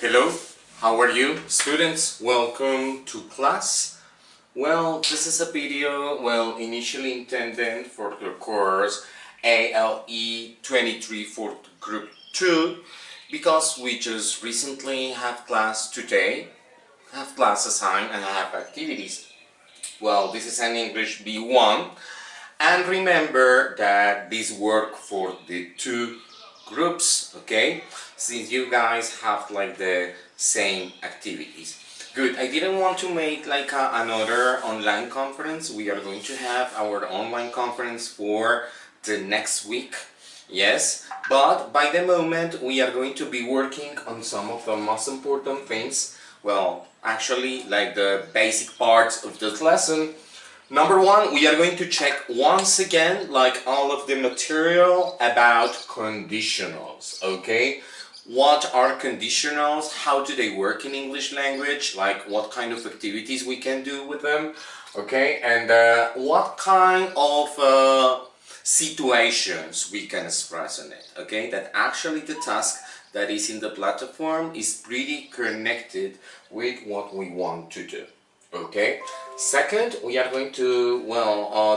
Hello, how are you, students? Welcome to class. Well, this is a video, initially intended for the course ALE23 for Group 2 because we just recently have class today, have class assigned and have activities. Well, this is an English B1 and remember that this work for the two groups, okay, since you guys have like the same activities. Good, I didn't want to make like another online conference. We are going to have our online conference for the next week, yes, but by the moment we are going to be working on some of the most important things, well, actually like the basic parts of this lesson. Number one, we are going to check once again like all of the material about conditionals, okay? What are conditionals? How do they work in English language? Like what kind of activities we can do with them, okay? And what kind of situations we can express on it, okay? That actually the task that is in the platform is pretty connected with what we want to do. Okay, second, we are going to,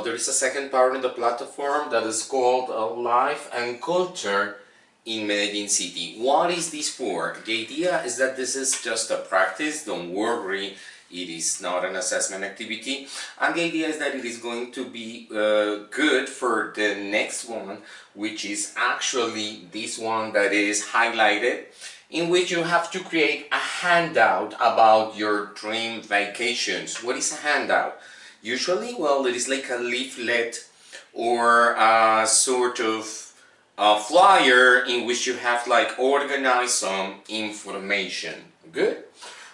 there is a second part in the platform that is called Life and Culture in Medellin City. What is this for? The idea is that this is just a practice, don't worry, it is not an assessment activity, and the idea is that it is going to be good for the next one, which is actually this one that is highlighted, in which you have to create a handout about your dream vacations. What is a handout? Usually, it is like a leaflet or a sort of flyer in which you have like organized some information. Good?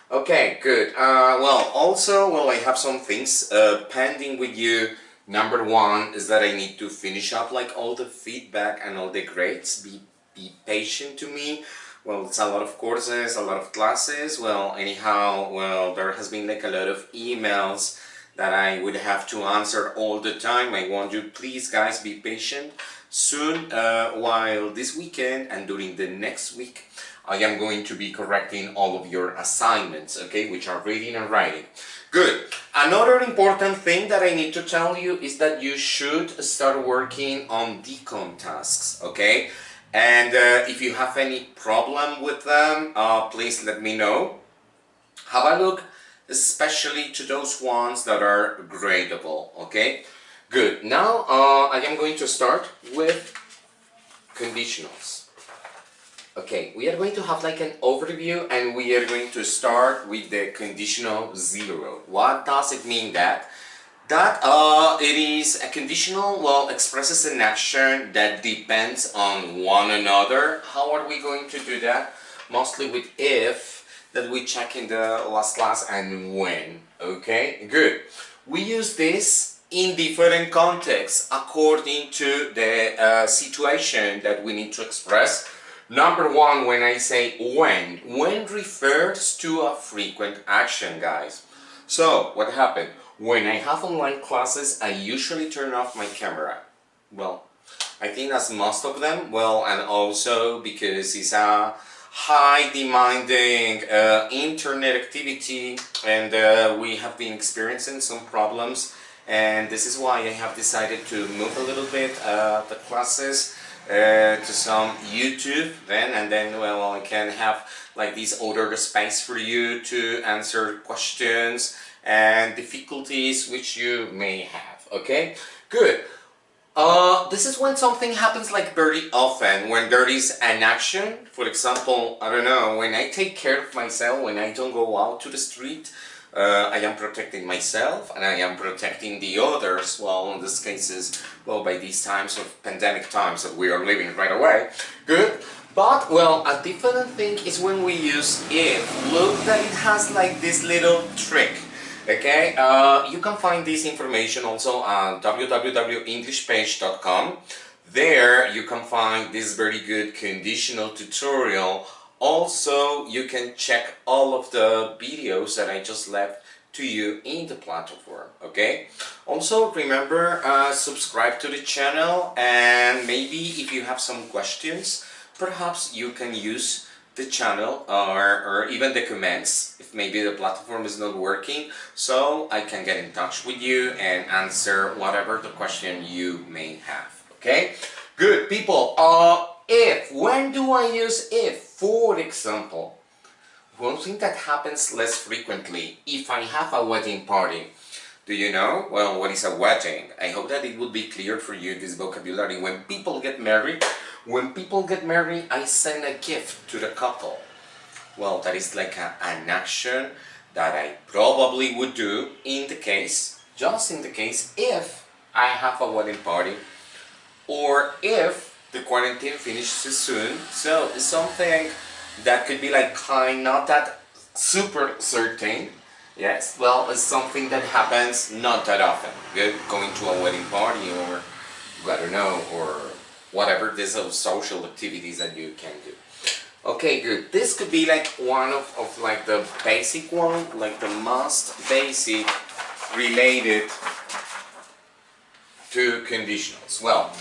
Okay, good. I have some things pending with you. Number one is that I need to finish up like all the feedback and all the grades. Be patient to me. Well, it's a lot of courses, a lot of classes. There has been like a lot of emails that I would have to answer all the time. I want you, please guys, be patient. Soon, while this weekend and during the next week, I am going to be correcting all of your assignments, okay, which are reading and writing. Good. Another important thing that I need to tell you is that you should start working on decom tasks, okay? And if you have any problem with them, please let me know. Have a look, especially to those ones that are gradable, okay? Good. Now I am going to start with conditionals. Okay, we are going to have like an overview and we are going to start with the conditional zero. What does it mean that? It is a conditional, expresses an action that depends on one another. How are we going to do that? Mostly with if, that we check in the last class, and when, okay? Good. We use this in different contexts according to the situation that we need to express. Number one, when I say when refers to a frequent action, guys. So, what happened? When I have online classes, I usually turn off my camera. Well, I think that's most of them. And also because it's a high demanding internet activity and we have been experiencing some problems, and this is why I have decided to move a little bit the classes to some YouTube and then I can have like this other space for you to answer questions and difficulties which you may have, okay? Good. This is when something happens like very often, when there is an action. For example, I don't know, when I take care of myself, when I don't go out to the street, I am protecting myself and I am protecting the others. Well, in these cases, by these times of pandemic times that we are living right away. Good. But, a different thing is when we use if. Look that it has like this little trick. Okay, you can find this information also on www.englishpage.com. There you can find this very good conditional tutorial. Also, you can check all of the videos that I just left to you in the platform, okay? Also, remember, subscribe to the channel, and maybe if you have some questions, perhaps you can use the channel or even the comments if maybe the platform is not working, so I can get in touch with you and answer whatever the question you may have. Okay, good people. When do I use if? For example, one thing that happens less frequently, if I have a wedding party. Do you know? Well, what is a wedding? I hope that it would be clear for you, this vocabulary. When people get married, I send a gift to the couple. Well, that is like an action that I probably would do in the case, just in the case, if I have a wedding party or if the quarantine finishes soon. So it's something that could be like not that super certain. Yes, well, it's something that happens not that often. Good, going to a wedding party or, I don't know, or whatever, these are social activities that you can do. Okay, good. This could be like one of like the basic one, like the most basic related to conditionals. Well,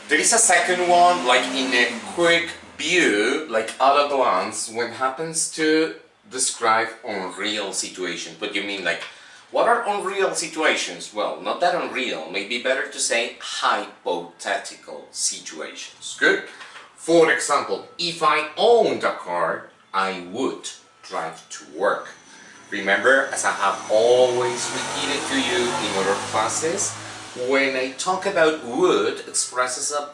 there is a second one, like in a quick view, like at a glance, when happens to describe unreal situations. What do you mean, like, what are unreal situations? Well, not that unreal, maybe better to say hypothetical situations. Good? For example, if I owned a car, I would drive to work. Remember, as I have always repeated to you in other classes, when I talk about would, expresses a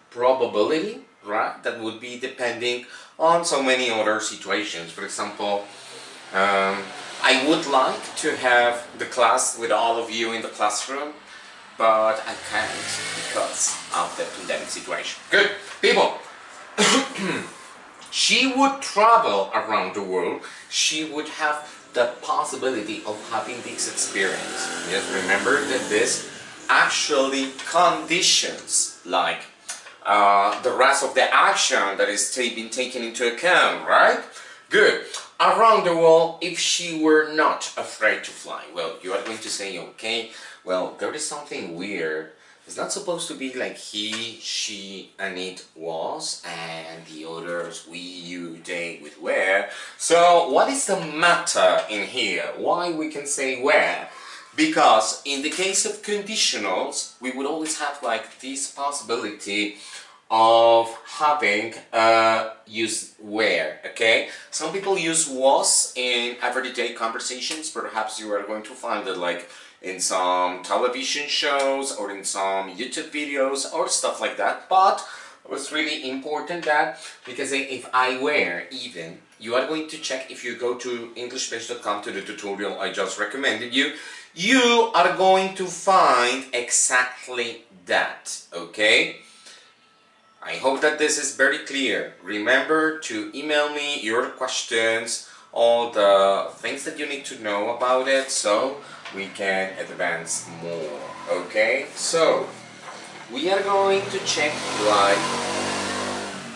probability, right? That would be depending on so many other situations. For example, I would like to have the class with all of you in the classroom, but I can't because of the pandemic situation. Good, people. She would travel around the world. She would have the possibility of having this experience. Yes, remember that this actually conditions like the rest of the action that is being taken into account, right? Good. Around the world, if she were not afraid to fly. Well, you are going to say, okay, well, there is something weird. It's not supposed to be like he, she, and it was, and the others, we, you, they, with where. So, what is the matter in here? Why we can say where? Because in the case of conditionals, we would always have like this possibility of having use where, okay? Some people use was in everyday conversations. Perhaps you are going to find it like in some television shows or in some YouTube videos or stuff like that. But it was really important that, because if I were even, you are going to check if you go to englishpage.com to the tutorial I just recommended you, you are going to find exactly that, okay? I hope that this is very clear. Remember to email me your questions, all the things that you need to know about it, so we can advance more, okay? So, we are going to check like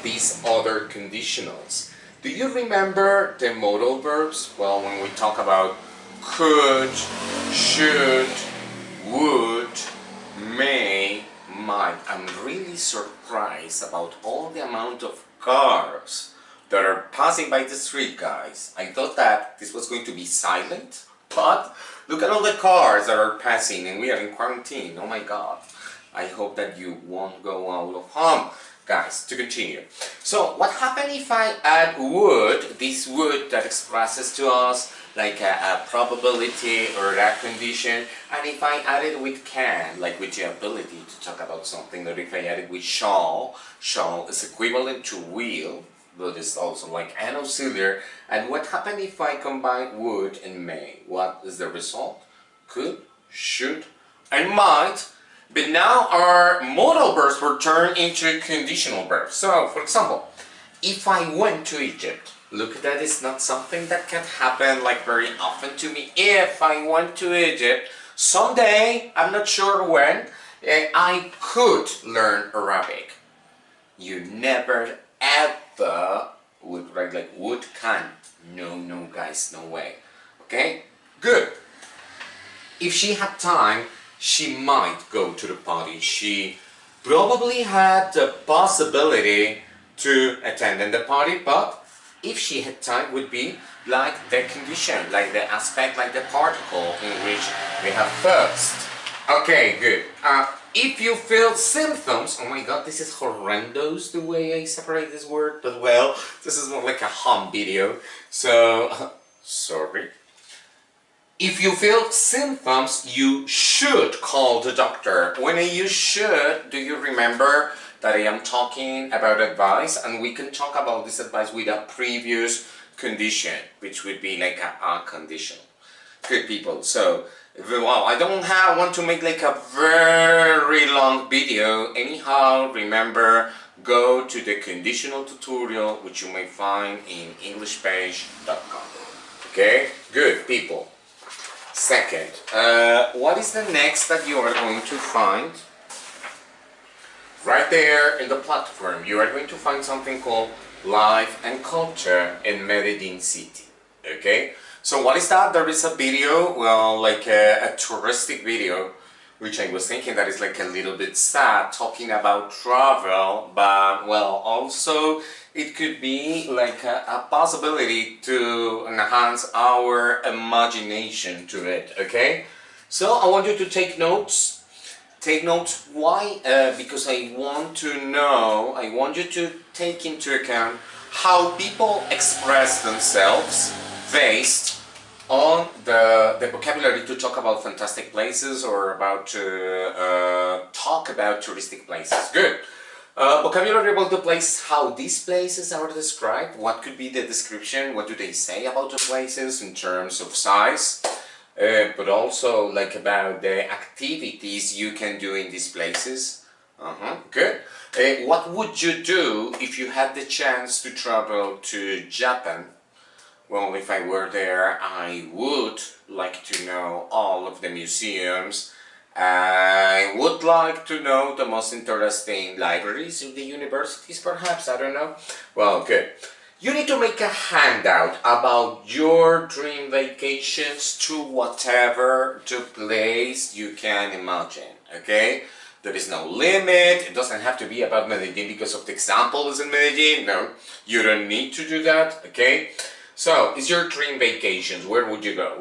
these other conditionals. Do you remember the modal verbs? Well, when we talk about could, should, would, may, might. I'm really surprised about all the amount of cars that are passing by the street, guys. I thought that this was going to be silent, but look at all the cars that are passing and we are in quarantine. Oh my god. I hope that you won't go out of home. Guys, to continue. So, what happens if I add would, this would that expresses to us like a probability or a condition, and if I add it with can, like with the ability to talk about something, or if I add it with shall is equivalent to will, but it's also like an auxiliary. And what happens if I combine would and may? What is the result? Could, should, and might. But now our modal verbs were turned into conditional verbs. So, for example, if I went to Egypt, look, that is not something that can happen like very often to me. If I went to Egypt, someday, I'm not sure when, I could learn Arabic. You never ever would write like would, can. No guys, no way. Okay? Good. If she had time, she might go to the party. She probably had the possibility to attend the party, but if she had time, would be like the condition, like the aspect, like the particle in which we have first. Okay, good. If you feel symptoms, oh my god, this is horrendous the way I separate this word, but well, this is more like a home video, so sorry. If you feel symptoms, you should call the doctor. When I use should, do you remember that I am talking about advice, and we can talk about this advice with a previous condition, which would be like a condition. Good people, so well, I don't want to make like a very long video. Anyhow, remember, go to the conditional tutorial, which you may find in englishpage.com. Okay, good people. Second, what is the next that you are going to find? Right there in the platform, you are going to find something called Life and Culture in Medellin City. Okay? So what is that? There is a video, well, like a touristic video, which I was thinking that is like a little bit sad, talking about travel, but well, also it could be like a possibility to enhance our imagination to it, okay? So I want you to take notes. Take notes. Why? Because I want to know, I want you to take into account how people express themselves based on the vocabulary to talk about fantastic places or about to talk about touristic places. Good. Vocabulary about the place, how these places are described, what could be the description, what do they say about the places in terms of size, but also like about the activities you can do in these places. Good. What would you do if you had the chance to travel to Japan? Well, if I were there, I would like to know all of the museums. I would like to know the most interesting libraries of the universities, perhaps, I don't know. Well, good. You need to make a handout about your dream vacations to whatever the place you can imagine, okay? There is no limit. It doesn't have to be about Medellin because of the example is in Medellin. No, you don't need to do that, okay? So, it's your dream vacations. Where would you go?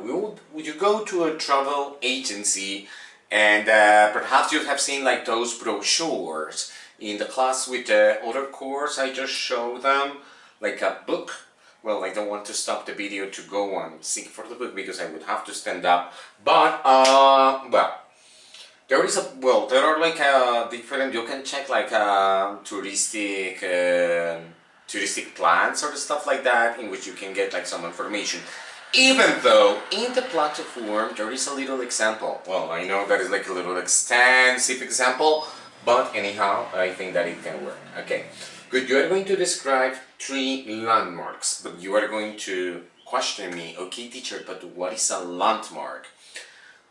Would you go to a travel agency and perhaps you have seen like those brochures in the class with the other course I just showed them, like a book. Well, I don't want to stop the video to go and seek for the book because I would have to stand up. But, well, there is there are like different, you can check like touristic plans or stuff like that in which you can get like some information. Even though in the platform there is a little example. Well, I know that is like a little extensive example, but anyhow, I think that it can work. Okay, good. You are going to describe 3 landmarks, but you are going to question me, okay teacher, but what is a landmark?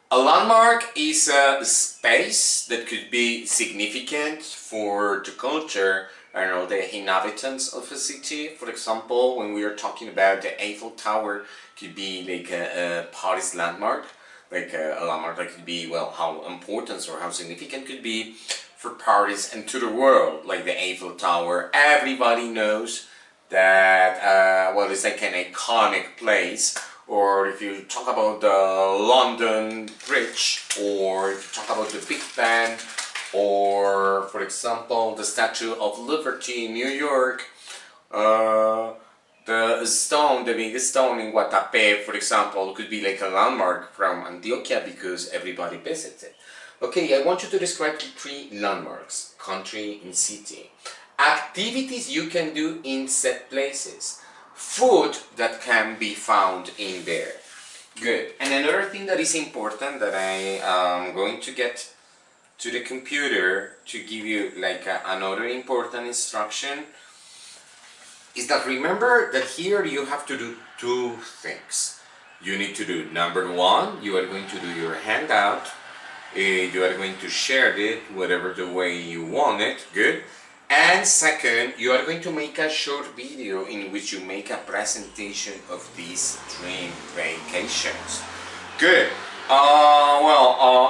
A landmark is a space that could be significant for the culture, I don't know, the inhabitants of a city. For example, when we are talking about the Eiffel Tower, could be like a Paris landmark, like a landmark that could be, well, how important or how significant could be for Paris and to the world, like the Eiffel Tower. Everybody knows that, well, it's like an iconic place. Or if you talk about the London Bridge, or if you talk about the Big Ben, or for example the Statue of Liberty in New York, the stone, the biggest stone in Guatapé, for example, could be like a landmark from Antioquia because everybody visits it. Okay, I want you to describe 3 landmarks: country and city, activities you can do in said places, food that can be found in there. Good. And another thing that is important that I am going to get to the computer to give you like another important instruction is that remember that here you have to do 2 things. You need to do number 1, you are going to do your handout, you are going to share it whatever the way you want it, good. And second, you are going to make a short video in which you make a presentation of these dream vacations. Good.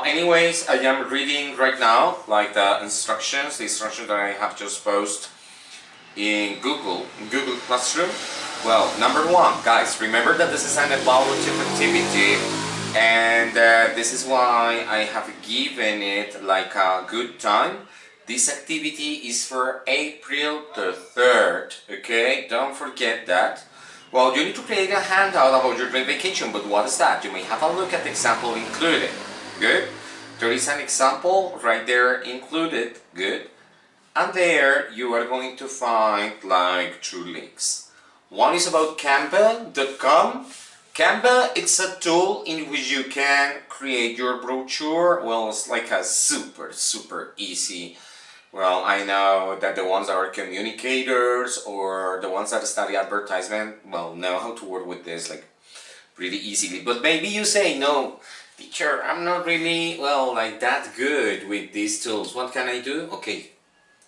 Anyways, I am reading right now like the instructions that I have just posted in Google Classroom. Well, number one, guys, remember that this is an evaluative activity, and this is why I have given it like a good time. This activity is for April the 3rd, okay? Don't forget that. Well, you need to create a handout about your dream vacation, but what is that? You may have a look at the example included. Good? There is an example right there included. Good? And there you are going to find like 2 links. One is about Canva.com. Canva, it's a tool in which you can create your brochure. Well, it's like a super easy. Well, I know that the ones that are communicators or the ones that study advertisement, well, know how to work with this like pretty easily. But maybe you say, no, teacher, I'm not really, well, like that good with these tools. What can I do? Okay,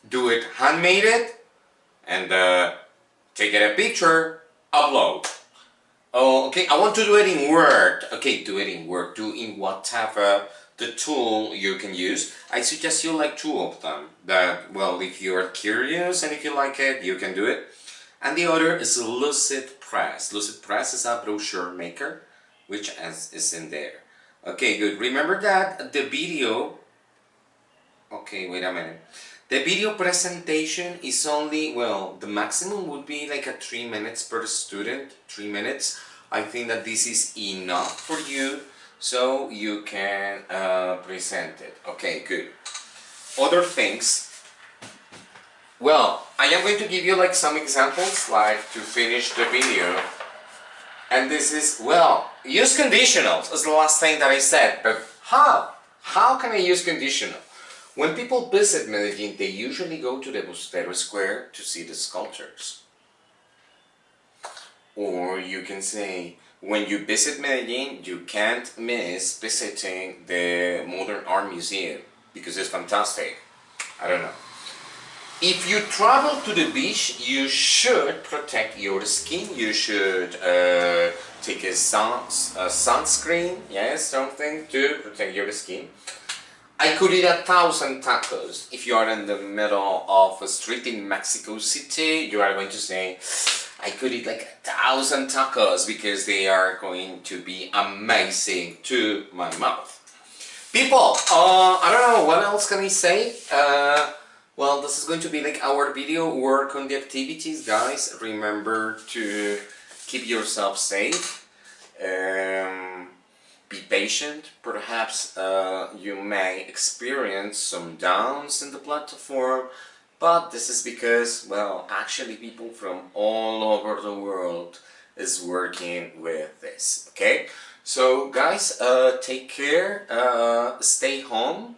do it handmade it and take it a picture, upload. Oh, okay, I want to do it in Word. Okay, do it in Word, do in whatever the tool you can use. I suggest you like 2 of them. That, well, if you are curious and if you like it, you can do it. And the other is Lucid Press. Lucid Press is a brochure maker, which is in there. Okay, good. Remember that the video... Okay, wait a minute. The video presentation is only, well, the maximum would be like a 3 minutes per student, 3 minutes. I think that this is enough for you, so you can present it. Okay, good. Other things. Well, I am going to give you like some examples, like to finish the video. And this is, well, use conditionals is the last thing that I said, but how? How can I use conditional? When people visit Medellin, they usually go to the Bustero Square to see the sculptures. Or you can say, when you visit Medellin, you can't miss visiting the Modern Art Museum because it's fantastic. I don't know. If you travel to the beach, you should protect your skin. You should take a sunscreen, yes, something to protect your skin. I could eat 1,000 tacos. If you are in the middle of a street in Mexico City, you are going to say, I could eat like 1,000 tacos because they are going to be amazing to my mouth. People, I don't know, what else can I say? Well, this is going to be like our video work on the activities, guys. Remember to keep yourself safe. Be patient. Perhaps you may experience some downs in the platform, but this is because, well, actually people from all over the world is working with this, okay? So guys, take care, stay home,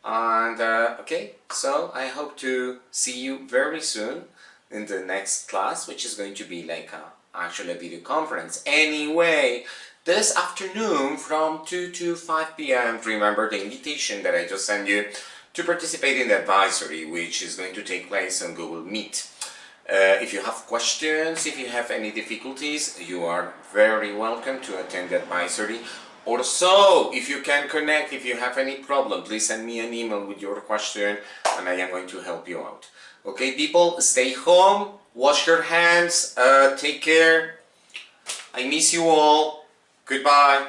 and okay, so I hope to see you very soon in the next class, which is going to be like actually a video conference. Anyway, this afternoon from 2 to 5 p.m. remember the invitation that I just sent you to participate in the advisory, which is going to take place on Google Meet. If you have questions, if you have any difficulties, you are very welcome to attend the advisory. Also, if you can connect, if you have any problem, please send me an email with your question and I am going to help you out. Okay, people, stay home, wash your hands, take care. I miss you all. Goodbye.